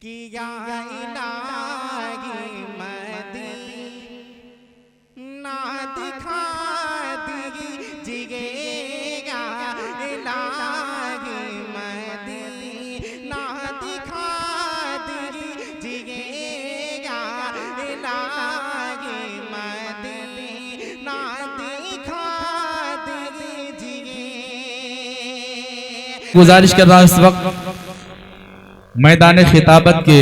کہ یا الہی مدینہ دکھا دیجیے گا، الہی مدینہ دکھا دیجیے گا، الہی مدینہ دکھا دیجیے۔ گزارش کر رہا ہوں اس وقت میدان خطابت کے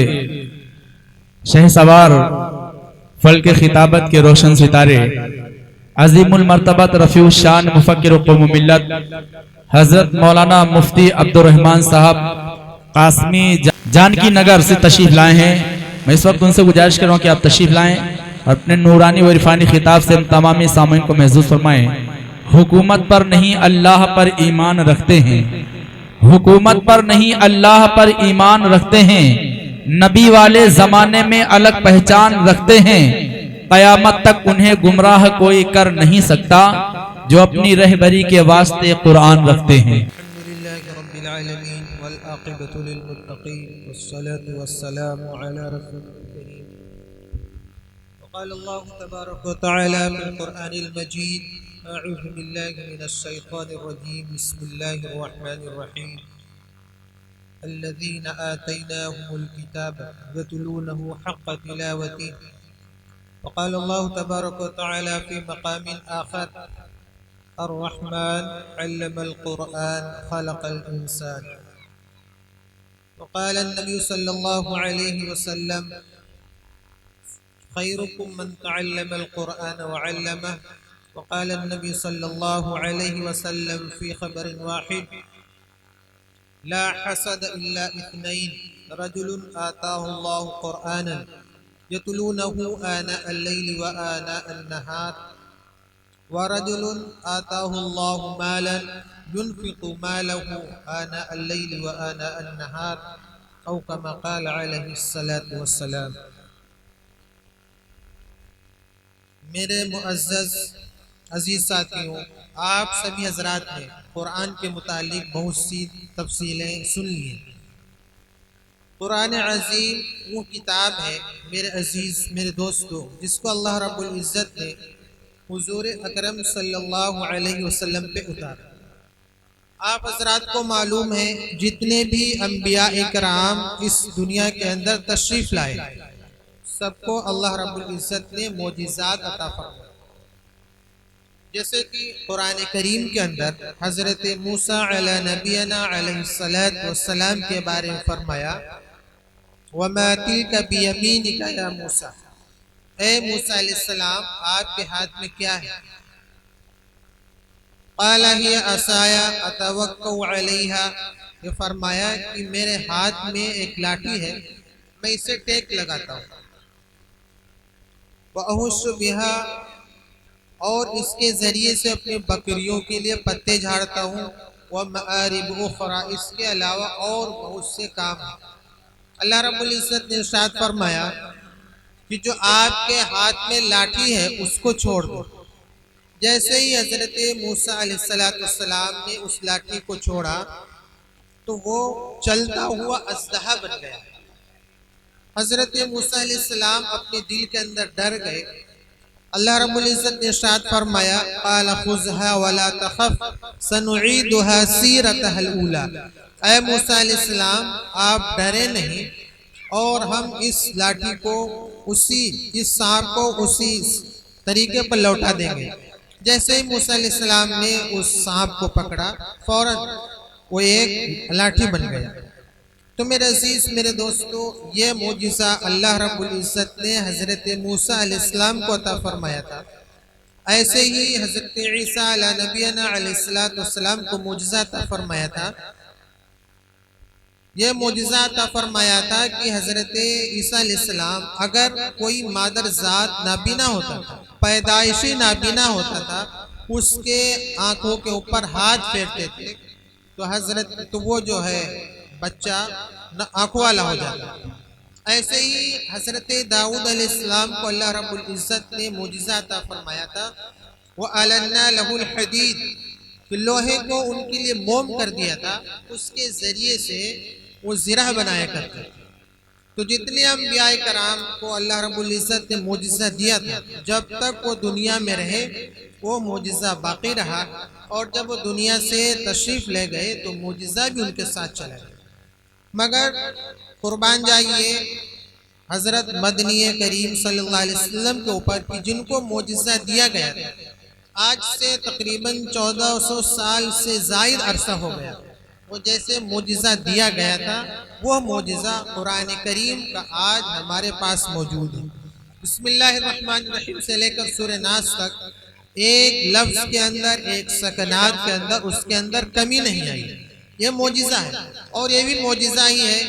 شہ سوار فلک خطابت کے روشن ستارے، عظیم المرتبت رفیع الشان مفکر قوم ملت حضرت مولانا مفتی عبدالرحمن صاحب قاسمی جانکی نگر سے تشریف لائے ہیں۔ میں اس وقت ان سے گزارش کر رہا ہوں کہ آپ تشریف لائیں اور اپنے نورانی و عرفانی خطاب سے تمامی سامعین کو محظوظ فرمائیں۔ حکومت پر نہیں اللہ پر ایمان رکھتے ہیں، حکومت پر نہیں اللہ پر ایمان رکھتے ہیں، نبی والے زمانے میں الگ پہچان رکھتے ہیں، قیامت تک انہیں گمراہ کوئی کر نہیں سکتا جو اپنی رہبری کے واسطے قرآن رکھتے ہیں۔ الحمدللہ رب العالمین والعاقبۃ للمتقین والصلاة والسلام علی رسول الکریم۔ وقال اللہ تبارک وتعالی فی القرآن المجید اعوذ باللہ من الشیطان الرجیم بسم اللہ الرحمن الرحیم الذین آتیناہم الکتاب یتلونہ حق تلاوتہ۔ وقال اللہ تبارک وتعالی فی مقام آخر الرحمن علم القرآن خلق الإنسان۔ وقال النبي صلى الله عليه وسلم خيركم من تعلم القرآن وعلمه۔ وقال النبي صلى الله عليه وسلم في خبر واحد لا حسد إلا اثنين رجل آتاه الله قرآنا يتلونه آناء الليل وآناء النهار، ورجل آتاه الله مالا ينفق ماله آناء الليل وآناء النهار، أو كما قال عليه الصلاة والسلام۔ میرے معزز عزیز ساتھیوں، آپ سبھی حضرات نے قرآن کے متعلق بہت سی تفصیلیں سن لی ہیں۔ قرآن عظیم وہ کتاب ہے میرے عزیز میرے دوستو جس کو اللہ رب العزت نے حضور اکرم صلی اللہ علیہ وسلم پہ اتارا۔ آپ حضرات کو معلوم ہے جتنے بھی انبیاء کرام اس دنیا کے اندر تشریف لائے سب کو اللہ رب العزت نے معجزات عطا فرمائے۔ جیسے کہ قرآن کریم کے اندر حضرت موسیٰ علی نبینا علیہ السلام کے بارے میں فرمایا وَمَا تِلْكَ بِيَمِينِكَ يَا موسیٰ، اے موسیٰ علیہ السلام آپ کے ہاتھ میں کیا ہے؟ قَالَ هِيَ عَصَايَ أَتَوَكَّأُ عَلَيْهَا، یہ فرمایا کہ میرے ہاتھ میں ایک لاٹھی ہے میں اسے ٹیک لگاتا ہوں، وَأَهُشُّ بِهَا، اور اس کے ذریعے سے اپنی بکریوں کے لیے پتے جھاڑتا ہوں، وَمَآرِبُ أُخْرَى، اس کے علاوہ اور بہت سے کام ہیں۔ اللہ رب العزت نے ارشاد فرمایا کہ جو آپ کے ہاتھ میں لاٹھی ہے اس کو چھوڑ دو۔ جیسے ہی حضرت موسیٰ علیہ السلام نے اس لاٹھی کو چھوڑا تو وہ چلتا ہوا اژدہا بن گیا۔ حضرت موسیٰ علیہ السلام اپنے دل کے اندر ڈر گئے۔ اللہ رب العزت نے ارشاد فرمایا قال خذها ولا تخف سنعيدها سيرتها الاولى، اے موسیٰ علیہ السلام آپ ڈرے نہیں اور ہم اس لاٹھی کو اس سانپ کو اسی طریقے پر لوٹا دیں گے۔ جیسے ہی موسیٰ علیہ السلام نے اس سانپ کو پکڑا فوراً وہ ایک لاٹھی بن گیا۔ تو میرے عزیز میرے دوستو یہ معجزہ اللہ رب العزت نے حضرت موسیٰ علیہ السلام کو عطا فرمایا تھا۔ ایسے ہی حضرت عیسیٰ علیہ نبینا علیہ السلام کو معجزہ عطا فرمایا تھا۔ یہ معجزہ عطا فرمایا تھا کہ حضرت عیسیٰ علیہ السلام اگر کوئی مادر ذات نابینا ہوتا تھا، پیدائشی نابینا ہوتا تھا، اس کے آنکھوں کے اوپر ہاتھ پھیرتے تھے تو وہ جو ہے بچہ آنکھوں والا ہو جاتا۔ ایسے ہی حضرت داؤد علیہ السلام کو اللہ رب العزت نے معجزہ عطا فرمایا تھا وَأَلَنَّا لَهُ الْحَدِيدِ، کہ لوہے کو ان کے لیے موم کر دیا تھا، اس کے ذریعے سے وہ زرہ بنایا کرتے تھے۔ تو جتنے انبیاء کرام کو اللہ رب العزت نے معجزہ دیا تھا، جب تک وہ دنیا میں رہے وہ معجزہ باقی رہا، اور جب وہ دنیا سے تشریف لے گئے تو معجزہ بھی ان کے ساتھ چلا گیا۔ مگر قربان جائیے حضرت مدنی کریم صلی اللہ علیہ وسلم کے اوپر کہ جن کو معجزہ دیا گیا تھا، آج سے تقریباً 1400 سال سے زائد عرصہ ہو گیا، وہ جیسے معجزہ دیا گیا تھا وہ معجزہ قرآن کریم کا آج ہمارے پاس موجود ہے۔ بسم اللہ الرحمن الرحیم سے لے کر سورہ ناس تک ایک لفظ کے اندر، ایک سکنات کے اندر، اس کے اندر کمی نہیں آئی، یہ معجزہ ہے۔ اور یہ بھی معجزہ ہی ہے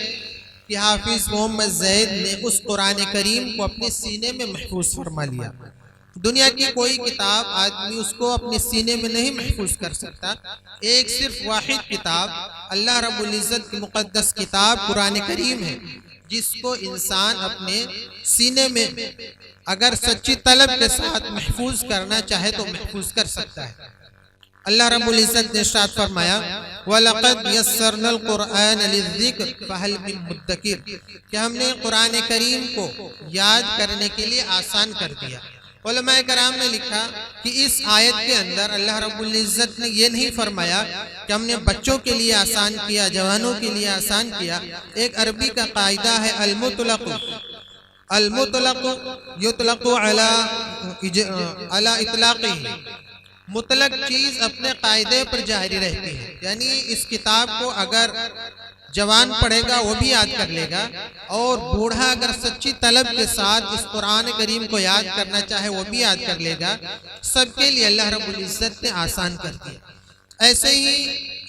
کہ حافظ محمد زید نے اس قرآن کریم کو اپنے سینے میں محفوظ فرما لیا۔ دنیا کی کوئی کتاب آدمی اس کو اپنے سینے میں نہیں محفوظ کر سکتا، ایک صرف واحد کتاب اللہ رب العزت کی مقدس کتاب قرآن کریم ہے، جس کو انسان اپنے سینے میں اگر سچی طلب کے ساتھ محفوظ کرنا چاہے تو محفوظ کر سکتا ہے۔ اللہ رب العزت نے ارشاد فرمایا وَلَقَدْ يَسَّرْنَا الْقُرْآنَ لِلذِّكْرِ فَهَلْ مِن مُدَّكِرٍ کہ ہم نے قرآن کریم کو یاد کرنے کے لیے آسان کر دیا۔ علماء کرام نے لکھا کہ اس آیت کے اندر اللہ رب العزت نے یہ نہیں فرمایا کہ ہم نے بچوں کے لیے آسان کیا، جوانوں کے لیے آسان کیا۔ ایک عربی کا قاعدہ ہے المطلق یطلق علی اطلاقہ، مطلق چیز اپنے قاعدے پر جاری رہتی ہے، یعنی اس کتاب کو اگر جوان پڑھے گا وہ بھی یاد کر لے گا، اور بوڑھا اگر سچی طلب کے ساتھ اس قرآن کریم کو یاد کرنا چاہے وہ بھی یاد کر لے گا۔ سب کے لیے اللہ رب العزت نے آسان کر دیا۔ ایسے ہی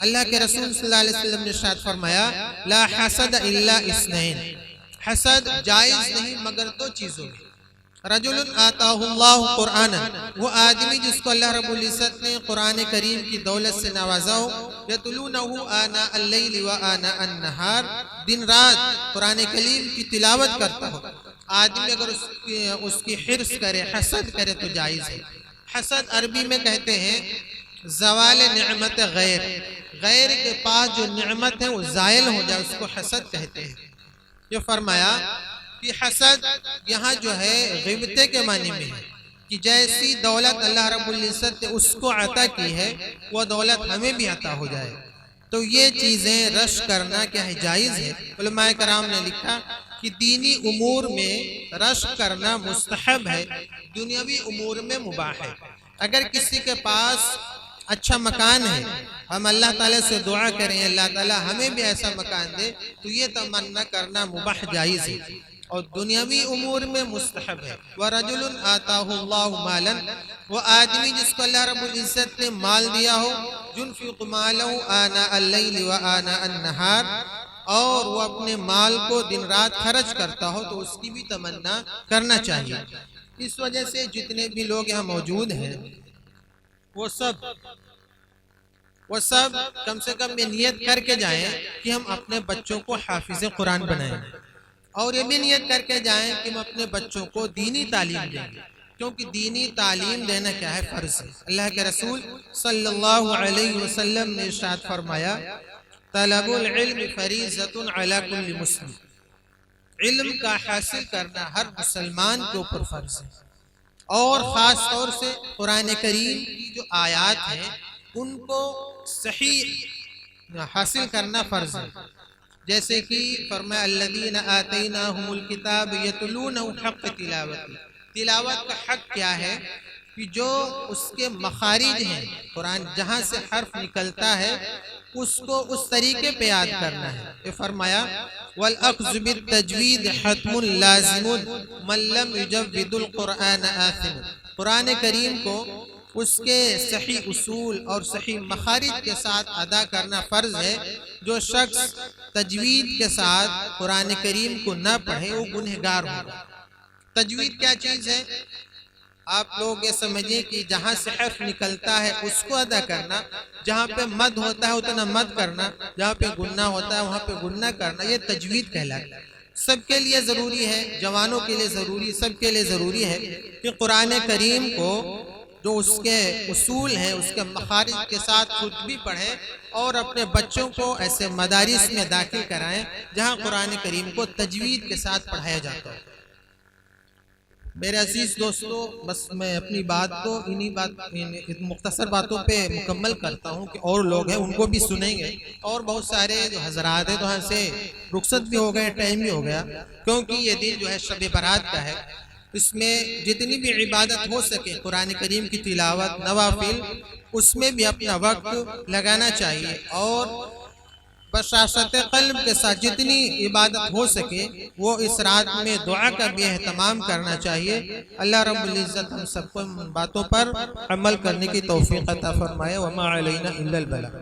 اللہ کے رسول صلی اللہ علیہ وسلم نے ارشاد فرمایا لا حسد الا اثنین، حسد جائز نہیں مگر دو چیزوں میں۔ رجل آتاہ اللہ قرآن، وہ آدمی جس کو اللہ رب العزت نے قرآن کریم کی دولت سے نوازا ہو، یتلونہ آناء اللیل و آناء النہار، دن رات قرآن کریم کی تلاوت کرتا ہو۔ آدمی اگر اس کی حرص کرے، حسد کرے تو جائز ہے۔ حسد عربی میں کہتے ہیں زوال نعمت غیر، غیر کے پاس جو نعمت ہے وہ زائل ہو جائے، اس کو حسد کہتے ہیں۔ یہ فرمایا کہ حسد یہاں جو ہے غیبتے کے معنی میں ہے کہ جیسی دولت اللہ رب العزت نے اس کو عطا کی ہے وہ دولت ہمیں بھی عطا ہو جائے، تو یہ چیزیں رش کرنا کیا ہے؟ جائز ہے۔ علماء کرام نے لکھا کہ دینی امور میں رش کرنا مستحب ہے، دنیاوی امور میں مباح ہے۔ اگر کسی کے پاس اچھا مکان ہے، ہم اللہ تعالیٰ سے دعا کریں اللہ تعالیٰ ہمیں بھی ایسا مکان دے، تو یہ تمنا کرنا مباح جائز ہے اور دنیاوی امور میں مستحب ہے۔ وَرَجُلٌ آتَاهُ اللَّهُ مَالًا، وہ آدمی جس کو اللہ رب العزت نے مال دیا ہو، يُنْفِقُ مَالَهُ آنَاءَ اللَّيْلِ وَآنَاءَ النَّهَارِ، اور وہ اپنے مال کو دن رات خرچ کرتا ہو تو اس کی بھی تمنا کرنا چاہیے۔ اس وجہ سے جتنے بھی لوگ یہاں موجود ہیں وہ سب کم سے کم یہ نیت کر کے جائیں کہ ہم اپنے بچوں کو حافظ قرآن بنائیں، اور یہ بھی نیت کر کے جائیں کہ ہم اپنے بچوں کو دینی تعلیم دیں، کیونکہ دینی تعلیم دینا کیا ہے؟ فرض ہے۔ اللہ کے رسول صلی اللہ علیہ وسلم نے ارشاد فرمایا طلب العلم فریضۃ علی کل مسلم، علم کا حاصل کرنا ہر مسلمان کے اوپر فرض ہے، اور خاص طور سے قرآن کریم کی جو آیات ہیں ان کو صحیح حاصل کرنا فرض ہے۔ جیسے کہ فرمایا الذین آتیناہم الکتاب یتلونہ حق تلاوت، تلاوت کا حق کیا ہے؟ کہ جو اس کے مخارج ہیں، قرآن جہاں سے حرف نکلتا ہے اس کو اس طریقے پہ یاد کرنا ہے۔ یہ فرمایا وَالْأَخْذُ بِالتَّجْوِيدِ حَتْمٌ لَازِمٌ مَنْ لَمْ يُجَوِّدُ الْقُرْآنَ آثِمٌ، قرآن کریم کو اس کے صحیح اصول اور صحیح مخارج کے ساتھ ادا کرنا فرض ہے۔ جو شخص تجوید کے ساتھ قرآن کریم کو نہ پڑھے وہ گنہگار ہوگا۔ تجوید کیا چیز ہے؟ آپ لوگ یہ سمجھیں کہ جہاں سے حرف نکلتا ہے اس کو ادا کرنا، جہاں پہ مد ہوتا ہے اتنا مد کرنا، جہاں پہ گنہ ہوتا ہے وہاں پہ گنہ کرنا، یہ تجوید کہلاتا ہے۔ سب کے لیے ضروری ہے، جوانوں کے لیے ضروری، سب کے لیے ضروری ہے کہ قرآن کریم کو جو اس کے اصول ہیں، اس کے مخارج کے ساتھ خود بھی پڑھے اور اپنے بچوں کو ایسے مدارس میں داخل کرائیں جہاں قرآن کریم کو تجوید کے ساتھ پڑھایا جاتا ہو۔ میرے عزیز دوستو، بس میں اپنی بات کو مختصر باتوں پہ مکمل کرتا ہوں کہ اور لوگ ہیں ان کو بھی سنیں گے، اور بہت سارے جو حضرات ہیں تو ہاں سے رخصت بھی ہو گئے، ٹائم بھی ہو گیا، کیونکہ یہ دن جو ہے شب برات کا ہے۔ اس میں جتنی بھی عبادت ہو سکے قرآن کریم کی تلاوت، نوافل، اس میں بھی اپنا وقت لگانا چاہیے، اور بشاشت قلب کے ساتھ جتنی عبادت ہو سکے وہ اس رات میں دعا کا بھی اہتمام کرنا چاہیے۔ اللہ رب العزت ہم سب کو ان باتوں پر عمل کرنے کی توفیق عطا فرمائے۔ وما علینا الا البلاغ۔